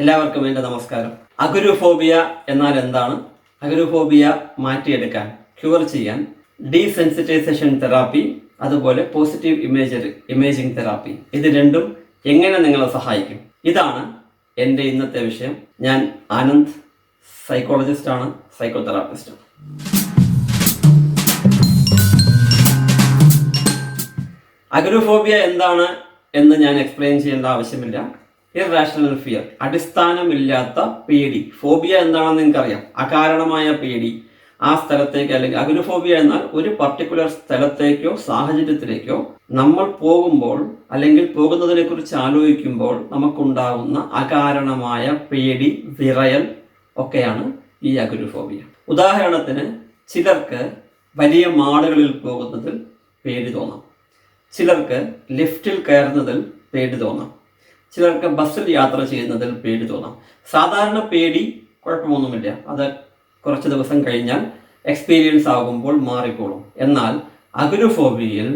എല്ലാവർക്കും എൻ്റെ നമസ്കാരം. അഗോരാഫോബിയ എന്നാൽ എന്താണ്? അഗോരാഫോബിയ മാറ്റിയെടുക്കാൻ, ക്യൂർ ചെയ്യാൻ ഡീസെൻസിറ്റൈസേഷൻ തെറാപ്പി, അതുപോലെ പോസിറ്റീവ് ഇമേജിംഗ് തെറാപ്പി, ഇത് രണ്ടും എങ്ങനെ നിങ്ങളെ സഹായിക്കും? ഇതാണ് എൻ്റെ ഇന്നത്തെ വിഷയം. ഞാൻ ആനന്ദ്, സൈക്കോളജിസ്റ്റാണ്, സൈക്കോ തെറാപ്പിസ്റ്റാണ്. അഗോരാഫോബിയ എന്താണ് എന്ന് ഞാൻ എക്സ്പ്ലെയിൻ ചെയ്യേണ്ട ആവശ്യമില്ല. ഇർറാഷണൽ ഫിയർ, അടിസ്ഥാനമില്ലാത്ത പേടി. ഫോബിയ എന്താണെന്ന് നിങ്ങൾക്കറിയാം, അകാരണമായ പേടി. ആ സ്ഥലത്തേക്ക്, അല്ലെങ്കിൽ അഗോരാഫോബിയ എന്നാൽ ഒരു പർട്ടിക്കുലർ സ്ഥലത്തേക്കോ സാഹചര്യത്തിലേക്കോ നമ്മൾ പോകുമ്പോൾ അല്ലെങ്കിൽ പോകുന്നതിനെ കുറിച്ച് ആലോചിക്കുമ്പോൾ നമുക്കുണ്ടാകുന്ന അകാരണമായ പേടി, വിറയൽ ഒക്കെയാണ് ഈ അഗോരാഫോബിയ. ഉദാഹരണത്തിന്, ചിലർക്ക് വലിയ മാളുകളിൽ പോകുന്നതിൽ പേടി തോന്നാം, ചിലർക്ക് ലിഫ്റ്റിൽ കയറുന്നതിൽ പേടി തോന്നാം, ചിലർക്ക് ബസ്സിൽ യാത്ര ചെയ്യുന്നതിൽ പേടി തോന്നാം. സാധാരണ പേടി കുഴപ്പമൊന്നുമില്ല, അത് കുറച്ച് ദിവസം കഴിഞ്ഞാൽ എക്സ്പീരിയൻസ് ആകുമ്പോൾ മാറിക്കോളും. എന്നാൽ അഗോരാഫോബിയയിൽ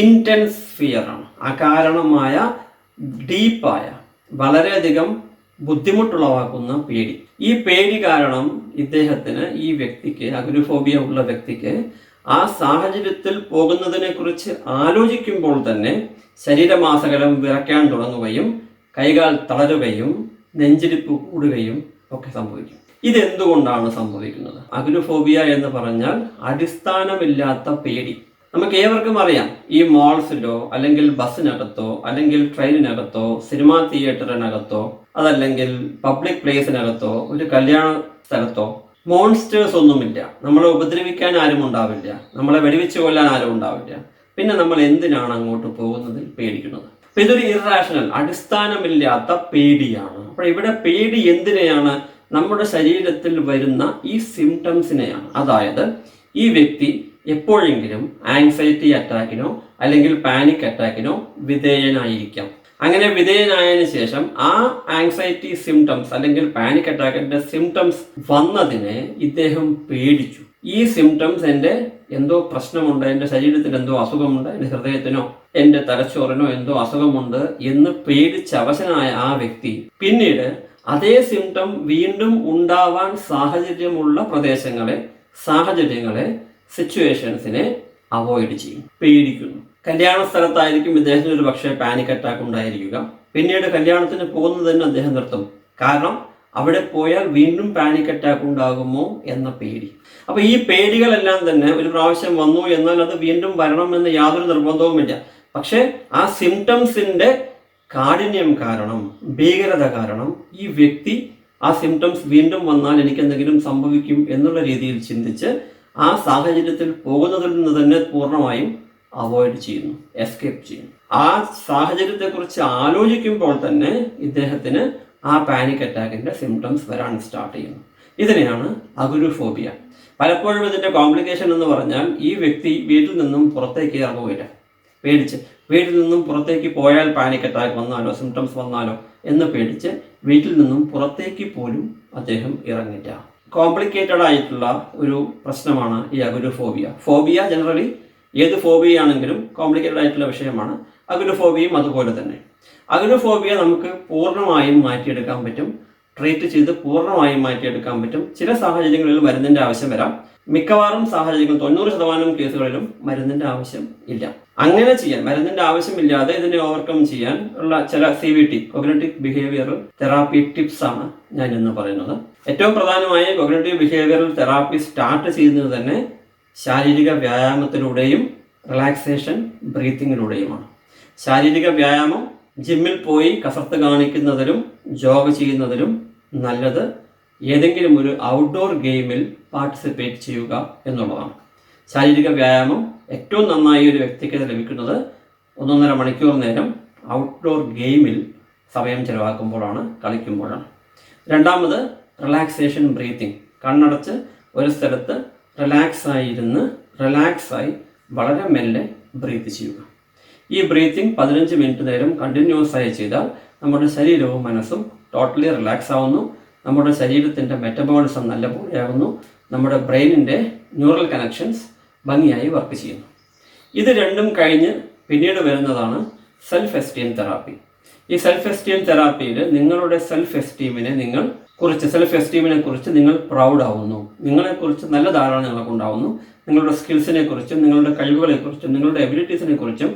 ഇൻറ്റൻസ് ഫിയർ ആണ്, അകാരണമായ ഡീപ്പായ വളരെയധികം ബുദ്ധിമുട്ടുളവാക്കുന്ന പേടി. ഈ പേടി കാരണം ഈ വ്യക്തിക്ക്, അഗോരാഫോബിയ ഉള്ള വ്യക്തിക്ക് ആ സാഹചര്യത്തിൽ പോകുന്നതിനെ കുറിച്ച് ആലോചിക്കുമ്പോൾ തന്നെ ശരീരമാസകലം വിറയ്ക്കാൻ തുടങ്ങുകയും കൈകാൽ തളരുകയും നെഞ്ചിടിപ്പ് കൂടുകയും ഒക്കെ സംഭവിക്കും. ഇതെന്തുകൊണ്ടാണ് സംഭവിക്കുന്നത്? അഗോരാഫോബിയ എന്ന് പറഞ്ഞാൽ അടിസ്ഥാനമില്ലാത്ത പേടി. നമുക്ക് ഏവർക്കും അറിയാം, ഈ മാൾസിലോ അല്ലെങ്കിൽ ബസ്സിനകത്തോ അല്ലെങ്കിൽ ട്രെയിനിനകത്തോ സിനിമാ തിയേറ്ററിനകത്തോ അതല്ലെങ്കിൽ പബ്ലിക് പ്ലേസിനകത്തോ ഒരു കല്യാണ സ്ഥലത്തോ മോൺസ്റ്റേഴ്സ് ഒന്നുമില്ല. നമ്മളെ ഉപദ്രവിക്കാൻ ആരും ഉണ്ടാവില്ല, നമ്മളെ വെടിവെച്ച് കൊല്ലാൻ ആരും ഉണ്ടാവില്ല. പിന്നെ നമ്മൾ എന്തിനാണ് അങ്ങോട്ട് പോകുന്നതിൽ പേടിക്കുന്നത്? അപ്പൊ ഇതൊരു ഇർറാഷണൽ, അടിസ്ഥാനമില്ലാത്ത പേടിയാണ്. അപ്പോൾ ഇവിടെ പേടി എന്തിനെയാണ്? നമ്മുടെ ശരീരത്തിൽ വരുന്ന ഈ സിംറ്റംസിനെയാണ്. അതായത് ഈ വ്യക്തി എപ്പോഴെങ്കിലും ആങ്സൈറ്റി അറ്റാക്കിനോ അല്ലെങ്കിൽ പാനിക് അറ്റാക്കിനോ വിധേയനായിരിക്കാം. അങ്ങനെ വിധേയനായതിനു ശേഷം ആ ആങ്സൈറ്റി സിംറ്റംസ് അല്ലെങ്കിൽ പാനിക് അറ്റാക്കിന്റെ സിംറ്റംസ് വന്നതിനെ ഇദ്ദേഹം പേടിച്ചു. ഈ സിംറ്റംസ് എൻ്റെ എന്തോ പ്രശ്നമുണ്ട്, എൻ്റെ ശരീരത്തിൽ എന്തോ അസുഖമുണ്ട്, എൻ്റെ ഹൃദയത്തിനോ എൻ്റെ തലച്ചോറിനോ എന്തോ അസുഖമുണ്ട് എന്ന് പേടിച്ച് അവശനായ ആ വ്യക്തി പിന്നീട് അതേ സിംറ്റം വീണ്ടും ഉണ്ടാവാൻ സാഹചര്യമുള്ള സാഹചര്യങ്ങളെ സിറ്റുവേഷൻസിനെ അവോയ്ഡ് ചെയ്യും, പേടിക്കുന്നു. കല്യാണ സ്ഥലത്തായിരിക്കും ഇദ്ദേഹത്തിന് ഒരു പക്ഷേ പാനിക് അറ്റാക്ക് ഉണ്ടായിരിക്കുക. പിന്നീട് കല്യാണത്തിന് പോകുന്നത് തന്നെ അദ്ദേഹം നിർത്തും. കാരണം അവിടെ പോയാൽ വീണ്ടും പാനിക് അറ്റാക്ക് ഉണ്ടാകുമോ എന്ന പേടി. അപ്പൊ ഈ പേടികളെല്ലാം തന്നെ ഒരു പ്രാവശ്യം വന്നു എന്നാൽ അത് വീണ്ടും വരണമെന്ന് യാതൊരു നിർബന്ധവുമില്ല. പക്ഷെ ആ സിംറ്റംസിന്റെ കാഠിന്യം കാരണം, ഭീകരത കാരണം ഈ വ്യക്തി ആ സിംറ്റംസ് വീണ്ടും വന്നാൽ എനിക്ക് എന്തെങ്കിലും സംഭവിക്കും എന്നുള്ള രീതിയിൽ ചിന്തിച്ച് ആ സാഹചര്യത്തിൽ പോകുന്നതിൽ നിന്ന് തന്നെ പൂർണ്ണമായും അവോയ്ഡ് ചെയ്യുന്നു, എസ്കേപ്പ് ചെയ്യുന്നു. ആ സാഹചര്യത്തെക്കുറിച്ച് ആലോചിക്കുമ്പോൾ തന്നെ ഇദ്ദേഹത്തിന് ആ പാനിക് അറ്റാക്കിന്റെ സിംറ്റംസ് വരാൻ സ്റ്റാർട്ട് ചെയ്യുന്നു. ഇതിനെയാണ് അഗോരാഫോബിയ. പലപ്പോഴും ഇതിന്റെ കോംപ്ലിക്കേഷൻ എന്ന് പറഞ്ഞാൽ ഈ വ്യക്തി വീട്ടിൽ നിന്നും പുറത്തേക്ക് ഇറങ്ങുകയില്ല, പേടിച്ച്. വീട്ടിൽ നിന്നും പുറത്തേക്ക് പോയാൽ പാനിക് അറ്റാക്ക് വന്നാലോ സിംറ്റംസ് വന്നാലോ എന്ന് പേടിച്ച് വീട്ടിൽ നിന്നും പുറത്തേക്ക് പോലും അദ്ദേഹം ഇറങ്ങില്ല. കോംപ്ലിക്കേറ്റഡ് ആയിട്ടുള്ള ഒരു പ്രശ്നമാണ് ഈ അഗോരാഫോബിയ. ഫോബിയ ജനറലി ഏത് ഫോബിയ ആണെങ്കിലും കോംപ്ലിക്കേറ്റഡ് ആയിട്ടുള്ള വിഷയമാണ്. അഗോരാഫോബിയയും അതുപോലെ തന്നെ. അഗോരാഫോബിയ നമുക്ക് പൂർണ്ണമായും മാറ്റിയെടുക്കാൻ പറ്റും, ട്രീറ്റ് ചെയ്ത് പൂർണ്ണമായും മാറ്റിയെടുക്കാൻ പറ്റും. ചില സാഹചര്യങ്ങളിൽ മരുന്നിന്റെ ആവശ്യം വരാം. മിക്കവാറും സാഹചര്യങ്ങൾ 90% കേസുകളിലും മരുന്നിന്റെ ആവശ്യം ഇല്ല. അങ്ങനെ ചെയ്യാൻ, മരുന്നിന്റെ ആവശ്യമില്ലാതെ ഇതിനെ ഓവർകം ചെയ്യാൻ ഉള്ള ചില CBT, cognitive behavioural therapy tips ആണ് ഞാൻ ഇന്ന് പറയുന്നത്. ഏറ്റവും പ്രധാനമായി കോഗ്നിറ്റീവ് ബിഹേവിയറൽ തെറാപ്പി സ്റ്റാർട്ട് ചെയ്യുന്നത് തന്നെ ശാരീരിക വ്യായാമത്തിലൂടെയും റിലാക്സേഷൻ ബ്രീത്തിങ്ങിലൂടെയുമാണ്. ശാരീരിക വ്യായാമം, ജിമ്മിൽ പോയി കസർത്ത് കാണിക്കുന്നതിലും ജോഗ് ചെയ്യുന്നതിലും നല്ലത് ഏതെങ്കിലും ഒരു ഔട്ട്ഡോർ ഗെയിമിൽ പാർട്ടിസിപ്പേറ്റ് ചെയ്യുക എന്നുള്ളതാണ്. ശാരീരിക വ്യായാമം ഏറ്റവും നന്നായി ഒരു വ്യക്തിക്ക് ലഭിക്കുന്നത് 1.5 മണിക്കൂർ നേരം ഔട്ട്ഡോർ ഗെയിമിൽ സമയം ചെലവാക്കുമ്പോഴാണ്, കളിക്കുമ്പോഴാണ്. രണ്ടാമത് റിലാക്സേഷൻ ബ്രീത്തിങ്. കണ്ണടച്ച് ഒരു സ്ഥലത്ത് റിലാക്സായി വളരെ മെല്ലെ ബ്രീത്ത് ചെയ്യുക. ഈ ബ്രീത്തിങ് 15 മിനിറ്റ് നേരം കണ്ടിന്യൂസ് ആയി ചെയ്താൽ നമ്മുടെ ശരീരവും മനസ്സും ടോട്ടലി റിലാക്സ് ആവുന്നു. നമ്മുടെ ശരീരത്തിൻ്റെ മെറ്റബോളിസം നല്ലപോലെയാകുന്നു. നമ്മുടെ ബ്രെയിനിൻ്റെ ന്യൂറൽ കണക്ഷൻസ് ഭംഗിയായി വർക്ക് ചെയ്യുന്നു. ഇത് രണ്ടും കഴിഞ്ഞ് പിന്നീട് വരുന്നതാണ് സെൽഫ് എസ്റ്റീം തെറാപ്പി. ഈ സെൽഫ് എസ്റ്റീം തെറാപ്പിയിൽ നിങ്ങളുടെ സെൽഫ് എസ്റ്റീമിനെ കുറിച്ച് നിങ്ങൾ പ്രൗഡ് ആവുന്നു. നിങ്ങളെക്കുറിച്ച് നല്ല ധാരണ നിങ്ങൾക്ക് ഉണ്ടാവുന്നു. നിങ്ങളുടെ സ്കിൽസിനെ കുറിച്ചും നിങ്ങളുടെ കഴിവുകളെ കുറിച്ചും നിങ്ങളുടെ എബിലിറ്റീസിനെ കുറിച്ചും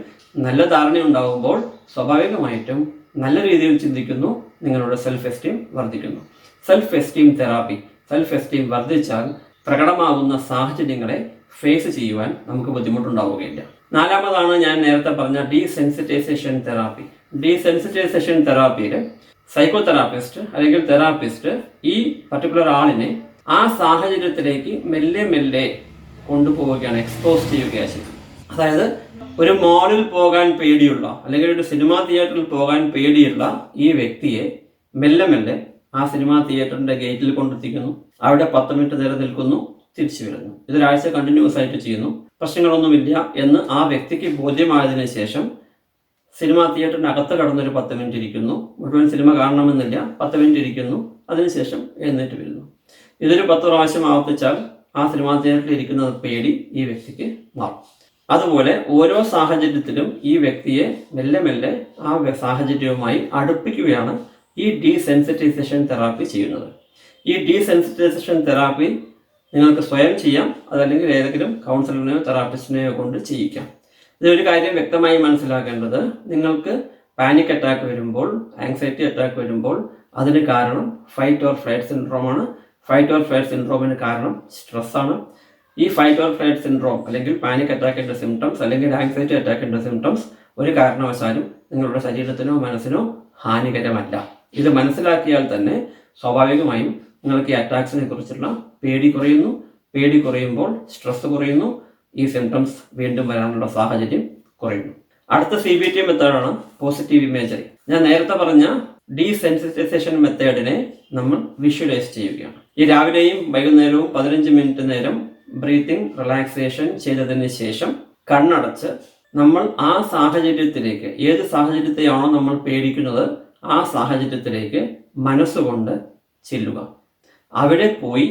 നല്ല ധാരണ ഉണ്ടാകുമ്പോൾ സ്വാഭാവികമായിട്ടും നല്ല രീതിയിൽ ചിന്തിക്കുന്നു, നിങ്ങളുടെ സെൽഫ് എസ്റ്റീം വർദ്ധിക്കുന്നു. Self esteem therapy, self esteem വർദ്ധിച്ചാൽ പ്രകടമാകുന്ന സാഹചര്യങ്ങളെ ഫേസ് ചെയ്യുവാൻ നമുക്ക് ബുദ്ധിമുട്ടുണ്ടാവുകയില്ല. നാലാമതാണ് ഞാൻ നേരത്തെ പറഞ്ഞ ഡീസെൻസിറ്റൈസേഷൻ തെറാപ്പി. ഡീസെൻസിറ്റൈസേഷൻ തെറാപ്പിയിൽ സൈക്കോ തെറാപ്പിസ്റ്റ് അല്ലെങ്കിൽ തെറാപ്പിസ്റ്റ് ഈ പർട്ടിക്കുലർ ആളിനെ ആ സാഹചര്യത്തിലേക്ക് മെല്ലെ മെല്ലെ കൊണ്ടുപോവുകയാണ്, എക്സ്പോസ് ചെയ്യുകയാണ് ചെയ്യുന്നത്. അതായത് ഒരു മോളിൽ പോകാൻ പേടിയുള്ള അല്ലെങ്കിൽ ഒരു സിനിമാ തിയേറ്ററിൽ പോകാൻ പേടിയുള്ള ഈ വ്യക്തിയെ മെല്ലെ മെല്ലെ ആ സിനിമാ തിയേറ്ററിന്റെ ഗേറ്റിൽ കൊണ്ടെത്തിക്കുന്നു. അവിടെ 10 മിനിറ്റ് നേരം നിൽക്കുന്നു, തിരിച്ചു വരുന്നു. ഇതൊരാഴ്ച കണ്ടിന്യൂസ് ആയിട്ട് ചെയ്യുന്നു. പ്രശ്നങ്ങളൊന്നുമില്ല എന്ന് ആ വ്യക്തിക്ക് ബോധ്യമായതിനു ശേഷം സിനിമാ തിയേറ്ററിന് അകത്ത് കടന്നൊരു 10 മിനിറ്റ് ഇരിക്കുന്നു. മുഴുവൻ സിനിമ കാണണമെന്നില്ല, 10 മിനിറ്റ് ഇരിക്കുന്നു, അതിനുശേഷം എഴുന്നേറ്റ് വരുന്നു. ഇതൊരു 10 പ്രാവശ്യം ആവർത്തിച്ചാൽ ആ സിനിമാ തിയേറ്ററിൽ ഇരിക്കുന്ന പേടി ഈ വ്യക്തിക്ക് മാറും. അതുപോലെ ഓരോ സാഹചര്യത്തിലും ഈ വ്യക്തിയെ മെല്ലെ മെല്ലെ ആ സാഹചര്യവുമായി അടുപ്പിക്കുകയാണ് ഈ ഡീസെൻസിറ്റൈസേഷൻ തെറാപ്പി ചെയ്യുന്നത്. ഈ ഡീസെൻസിറ്റൈസേഷൻ തെറാപ്പി നിങ്ങൾക്ക് സ്വയം ചെയ്യാം, അതല്ലെങ്കിൽ ഏതെങ്കിലും കൗൺസിലറിനെയോ തെറാപ്പിസ്റ്റിനെയോ കൊണ്ട് ചെയ്യിക്കാം. ഇതൊരു കാര്യം വ്യക്തമായി മനസ്സിലാക്കേണ്ടത്, നിങ്ങൾക്ക് പാനിക് അറ്റാക്ക് വരുമ്പോൾ, ആങ്സൈറ്റി അറ്റാക്ക് വരുമ്പോൾ അതിന് കാരണം ഫൈറ്റ് ഓർ ഫ്ലൈറ്റ് സിൻഡ്രോമാണ്. ഫൈറ്റ് ഓർ ഫ്ലൈറ്റ് സിൻഡ്രോമിന് കാരണം സ്ട്രെസ്സാണ്. ഈ ഫൈറ്റ് ഓർ ഫ്ലൈറ്റ് സിൻഡ്രോം അല്ലെങ്കിൽ പാനിക് അറ്റാക്കിൻ്റെ സിംറ്റംസ് അല്ലെങ്കിൽ ആങ്സൈറ്റി അറ്റാക്കിൻ്റെ സിംറ്റംസ് ഒരു കാരണവശാലും നിങ്ങളുടെ ശരീരത്തിനോ മനസ്സിനോ ഹാനികരമല്ല. ഇത് മനസ്സിലാക്കിയാൽ തന്നെ സ്വാഭാവികമായും നിങ്ങൾക്ക് ഈ അറ്റാക്സിനെ കുറിച്ചുള്ള പേടി കുറയുന്നു. പേടി കുറയുമ്പോൾ സ്ട്രെസ് കുറയുന്നു. ഈ സിംറ്റംസ് വീണ്ടും വരാനുള്ള സാഹചര്യം കുറയുന്നു. അടുത്ത CBT മെത്തേഡാണ് പോസിറ്റീവ് ഇമേജറി. ഞാൻ നേരത്തെ പറഞ്ഞ ഡീസെൻസിറ്റൈസേഷൻ മെത്തേഡിനെ നമ്മൾ വിഷ്വലൈസ് ചെയ്യുകയാണ്. ഈ രാവിലെയും വൈകുന്നേരവും 15 മിനിറ്റ് നേരം ബ്രീത്തിങ് റിലാക്സേഷൻ ചെയ്തതിന് ശേഷം കണ്ണടച്ച് നമ്മൾ ആ സാഹചര്യത്തിലേക്ക്, ഏത് സാഹചര്യത്തെയാണോ നമ്മൾ പേടിക്കുന്നത് ആ സാഹചര്യത്തിലേക്ക് മനസ്സുകൊണ്ട് ചെല്ലുക. അവിടെ പോയി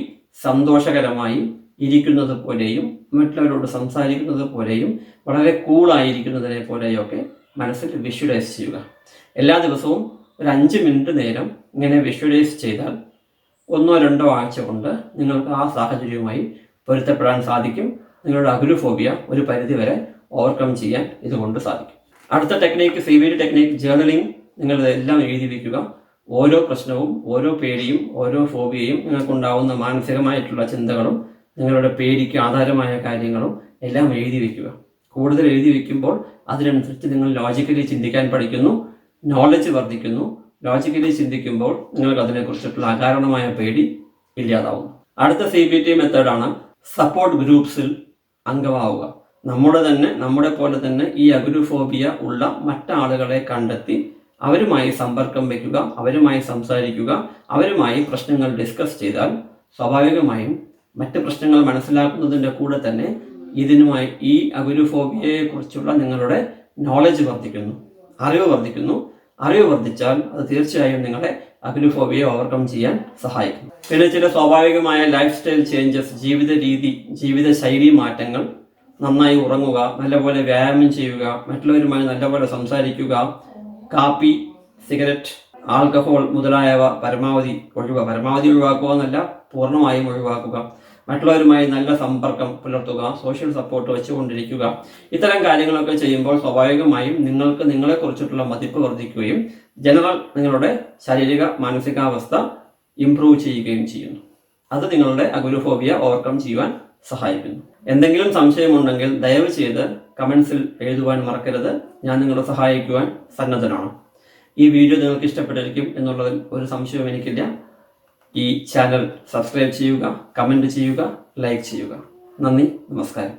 സന്തോഷകരമായി ഇരിക്കുന്നത് പോലെയും മറ്റുള്ളവരോട് സംസാരിക്കുന്നത് പോലെയും വളരെ കൂളായിരിക്കുന്നതിനെ പോലെയൊക്കെ മനസ്സിൽ വിഷ്വലൈസ് ചെയ്യുക. എല്ലാ ദിവസവും ഒരു 5 മിനിറ്റ് നേരം ഇങ്ങനെ വിഷ്വലൈസ് ചെയ്താൽ 1-2 ആഴ്ച കൊണ്ട് നിങ്ങൾക്ക് ആ സാഹചര്യവുമായി പൊരുത്തപ്പെടാൻ സാധിക്കും. നിങ്ങളുടെ അഗുരുഫോബിയ ഒരു പരിധിവരെ ഓവർകം ചെയ്യാൻ ഇതുകൊണ്ട് സാധിക്കും. അടുത്ത ടെക്നീക്ക് CBT ടെക്നീക്ക്, ജേർണലിംഗ്. നിങ്ങളിതെല്ലാം എഴുതി വയ്ക്കുക. ഓരോ പ്രശ്നവും, ഓരോ പേടിയും, ഓരോ ഫോബിയയും, നിങ്ങൾക്കുണ്ടാവുന്ന മാനസികമായിട്ടുള്ള ചിന്തകളും നിങ്ങളുടെ പേടിക്ക് ആധാരമായ കാര്യങ്ങളും എല്ലാം എഴുതി വയ്ക്കുക. കൂടുതൽ എഴുതി വയ്ക്കുമ്പോൾ അതിനനുസരിച്ച് നിങ്ങൾ ലോജിക്കലി ചിന്തിക്കാൻ പഠിക്കുന്നു, നോളജ് വർദ്ധിക്കുന്നു. ലോജിക്കലി ചിന്തിക്കുമ്പോൾ നിങ്ങൾക്ക് അതിനെക്കുറിച്ചിട്ടുള്ള അകാരണമായ പേടി ഇല്ലാതാവുന്നു. അടുത്ത CBT മെത്തേഡാണ് സപ്പോർട്ട് ഗ്രൂപ്പ്സിൽ അംഗമാവുക. നമ്മുടെ പോലെ തന്നെ ഈ അഗുരുഫോബിയ ഉള്ള മറ്റാളുകളെ കണ്ടെത്തി അവരുമായി സമ്പർക്കം വയ്ക്കുക, അവരുമായി സംസാരിക്കുക, അവരുമായി പ്രശ്നങ്ങൾ ഡിസ്കസ് ചെയ്താൽ സ്വാഭാവികമായും മറ്റ് പ്രശ്നങ്ങൾ മനസ്സിലാക്കുന്നതിൻ്റെ കൂടെ തന്നെ ഇതിനുമായി ഈ അഗുരുഫോബിയയെ കുറിച്ചുള്ള നിങ്ങളുടെ നോളജ് വർദ്ധിക്കുന്നു, അറിവ് വർദ്ധിക്കുന്നു. അറിവ് വർദ്ധിച്ചാൽ അത് തീർച്ചയായും നിങ്ങളെ അഗുരുഫോബിയയെ ഓവർകം ചെയ്യാൻ സഹായിക്കും. പിന്നെ ചില സ്വാഭാവികമായ ലൈഫ് സ്റ്റൈൽ ചേഞ്ചസ്, ജീവിതശൈലി മാറ്റങ്ങൾ. നന്നായി ഉറങ്ങുക, നല്ലപോലെ വ്യായാമം ചെയ്യുക, മറ്റുള്ളവരുമായി നല്ലപോലെ സംസാരിക്കുക, കാപ്പി, സിഗരറ്റ്, ആൽക്കഹോൾ മുതലായവ പരമാവധി ഒഴിവാക്കുക എന്നല്ല, പൂർണ്ണമായും ഒഴിവാക്കുക. മറ്റുള്ളവരുമായി നല്ല സമ്പർക്കം പുലർത്തുക, സോഷ്യൽ സപ്പോർട്ട് വെച്ചുകൊണ്ടിരിക്കുക. ഇത്തരം കാര്യങ്ങളൊക്കെ ചെയ്യുമ്പോൾ സ്വാഭാവികമായും നിങ്ങൾക്ക് നിങ്ങളെക്കുറിച്ചിട്ടുള്ള മതിപ്പ് വർദ്ധിക്കുകയും ജനറൽ നിങ്ങളുടെ ശാരീരിക മാനസികാവസ്ഥ ഇംപ്രൂവ് ചെയ്യുകയും ചെയ്യുന്നു. അത് നിങ്ങളുടെ അഗുരുഫോബിയ ഓവർകം ചെയ്യുവാൻ സഹായിക്കുന്നു. എന്തെങ്കിലും സംശയമുണ്ടെങ്കിൽ ദയവ് ചെയ്ത് കമൻസിൽ എഴുതുവാൻ മറക്കരുത്. ഞാൻ നിങ്ങളെ സഹായിക്കുവാൻ സന്നദ്ധനാണ്. ഈ വീഡിയോ നിങ്ങൾക്ക് ഇഷ്ടപ്പെട്ടിരിക്കും എന്നുള്ളതിൽ ഒരു സംശയവും എനിക്കില്ല. ഈ ചാനൽ സബ്സ്ക്രൈബ് ചെയ്യുക, കമൻറ്റ് ചെയ്യുക, ലൈക്ക് ചെയ്യുക. നന്ദി, നമസ്കാരം.